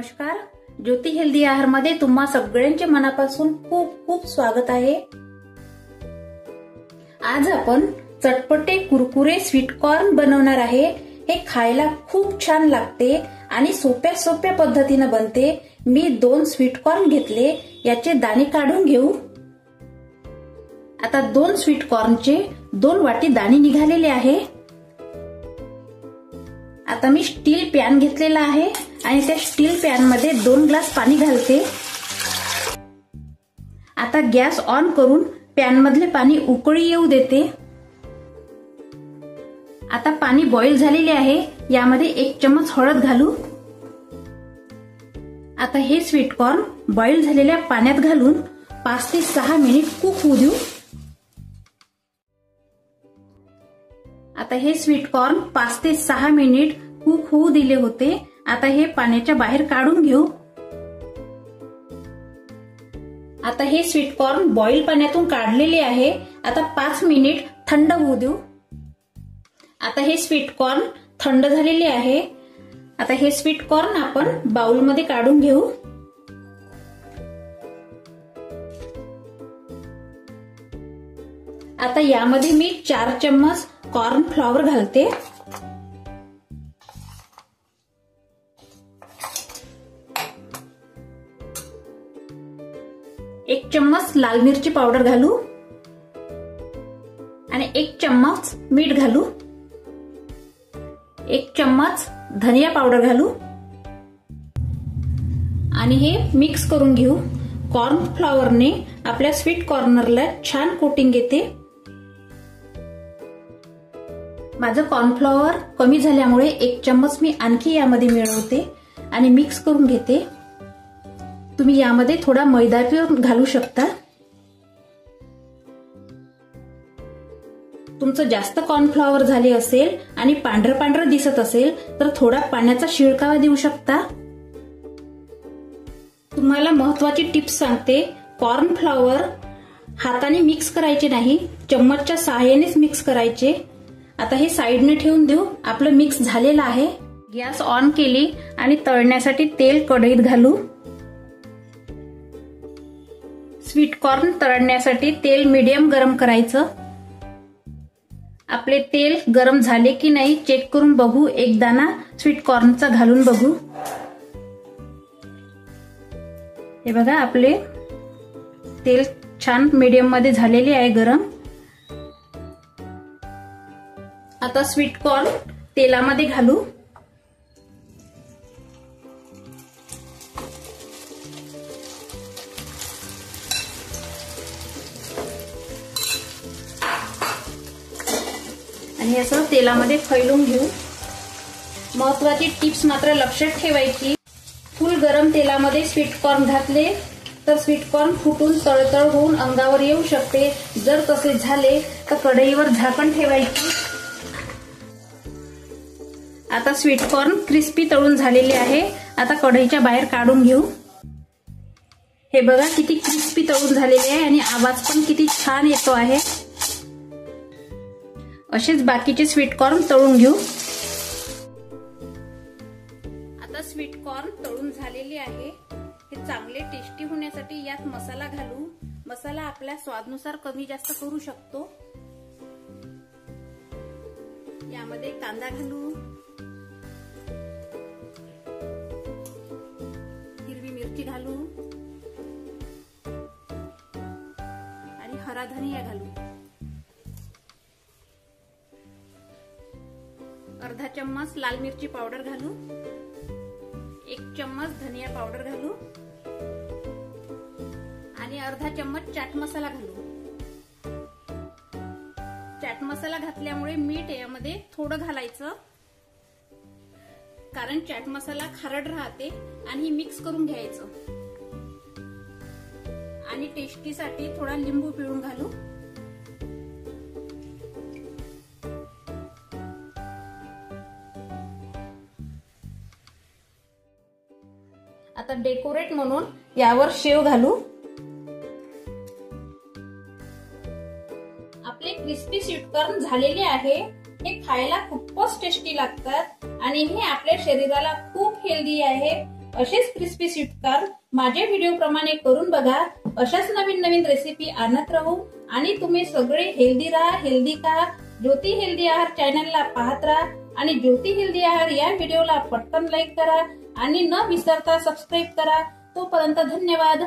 नमस्कार, ज्योती हेल्दी आहार मध्ये तुम्हा सगळ्यांचे मनापासून खूप खूप स्वागत आहे। आज आपण चटपटे कुरकुरे स्वीट कॉर्न बनवणार आहे। हे खायला खूप छान लागते आणि सोप्या पद्धतीने बनते। मी 2 स्वीट कॉर्न घेतले, याचे दाणे काढून घेऊ। आता 2 स्वीट कॉर्नचे 2 वाटी दाणे निघालेले आहे। आता मी स्टील पॅन घेतलेला आहे आणि त्या स्टील पॅन मध्ये 2 ग्लास पाणी घालते। आता गॅस ऑन करून पॅन मधले पाणी उकळी येऊ देते। आता पाणी बॉईल झालेले आहे, यामध्ये 1 चम्मच हळद घालू। आता हे स्वीट कॉर्न बॉईल झालेल्या पाण्यात घालून 5 ते 6 मिनिट कुक होऊ देऊ। आता हे स्वीट कॉर्न 5 ते 6 मिनिट कुक होऊ दिले होते। आता हे पाण्याच्या बाहेर काढून घेऊ। आता हे स्वीट कॉर्न बॉईल पाण्यातून काढलेले आहे। आता 5 मिनिट थंड होऊ देऊ। आता हे स्वीट कॉर्न थंड झालेले आहे। आता हे स्वीट कॉर्न आपण बाउल मध्ये काढून घेऊ। आता यामध्ये मी 4 चम्मच कॉर्न फ्लॉवर घालते। 1 चम्मच लाल मिरची पावडर घालू आणि 1 चम्मच मीठ घालू। 1 चम्मच धनिया पावडर घालू आणि हे मिक्स करून घेऊ। कॉर्न फ्लॉवरने आपल्या स्वीट कॉर्नरला छान कोटिंग येते। माझं कॉर्नफ्लॉवर कमी झाल्यामुळे 1 चम्मच मी आणखी यामध्ये मिळवते आणि मिक्स करून घेते। तुम्ही यामध्ये थोडा मैदा पण घालू शकता। तुमचं जास्त कॉर्नफ्लॉवर झाले असेल आणि पांढरं दिसत असेल तर थोडा पाण्याचा शिळकावा देऊ शकता। तुम्हाला महत्त्वाची टिप्स सांगते, कॉर्नफ्लॉवर हाताने मिक्स करायचे नाही, चम्मचच्या सहाय्यानेच मिक्स करायचे। आता हे साइडने ठेवून देऊ। आपलं मिक्स झालेलं आहे। गॅस ऑन केली आणि तळण्यासाठी तेल कढईत घालू। स्वीट कॉर्न तळण्यासाठी तेल मीडियम गरम करायचं। आपले तेल गरम झाले की नाही चेक करून बघू। एक दाणा स्वीट कॉर्नचा घालून बघू। हे बघा, आपले तेल छान मीडियम मध्ये झालेले आहे गरम। आता स्वीट कॉर्न तेलामध्ये घालू। आणि असं तेलामध्ये फैलून घेऊ। महत्त्वाची टिप्स मात्र लक्षात ठेवायची, फुल गरम तेलामध्ये स्वीट कॉर्न घातले तर स्वीट कॉर्न फुटून तळतळ होऊन अंगावर येऊ शकते। जर तसे झाले तर कढईवर झाकण ठेवायचे। आता स्वीट कॉर्न क्रिस्पी तळून झालेले आहे। आता कढईच्या बाहेर काढून घेऊ। हे बघा किती क्रिस्पी तळून झालेले आहे आणि आवाज पण किती छान येतो आहे। असेच बाकीचे स्वीट कॉर्न तळून घेऊ। आता स्वीट कॉर्न तळून झालेले आहे। हे चांगले टेस्टी होण्यासाठी यात मसाला घालू। मसाला आपल्या स्वादानुसार कमी जास्त करू शकतो। यामध्ये कांदा घालू, हिरवी मिरची घालू आणि हरा धनिया घालू। अर्धा चम्मच लाल मिरची पावडर घालू। 1 चम्मच धनिया पावडर घालू आणि अर्धा चम्मच चाट मसाला घालू। चाट मसाला घातल्यामुळे मीठ यामध्ये थोडं घालायचं, कारण चाट मसाला खारट राहते। आणि मिक्स करून घ्यायचं आणि टेस्टीसाठी थोडा लिंबू पिळून घालू। आता डेकोरेट म्हणून यावर शेव घालू। आपले क्रिस्पी स्वीट कॉर्न झालेले आहे। हे खायला खूपच टेस्टी लागतात आणि हे आपल्या शरीराला खूप हेल्दी आहे। असेच क्रिस्पी स्वीटकॉर्न माझे व्हिडिओ प्रमाणे करून बघा। अशाच नवीन नवीन रेसिपी आणत राहू आणि तुम्ही सगळे हेल्दी राहा, हेल्दी खा। ज्योती हेल्दी आहार चॅनलला पाहत राहा आणि ज्योती हेल्दी आहार या व्हिडिओला पटकन लाईक करा आणि न विसरता सबस्क्राईब करा। तोपर्यंत धन्यवाद।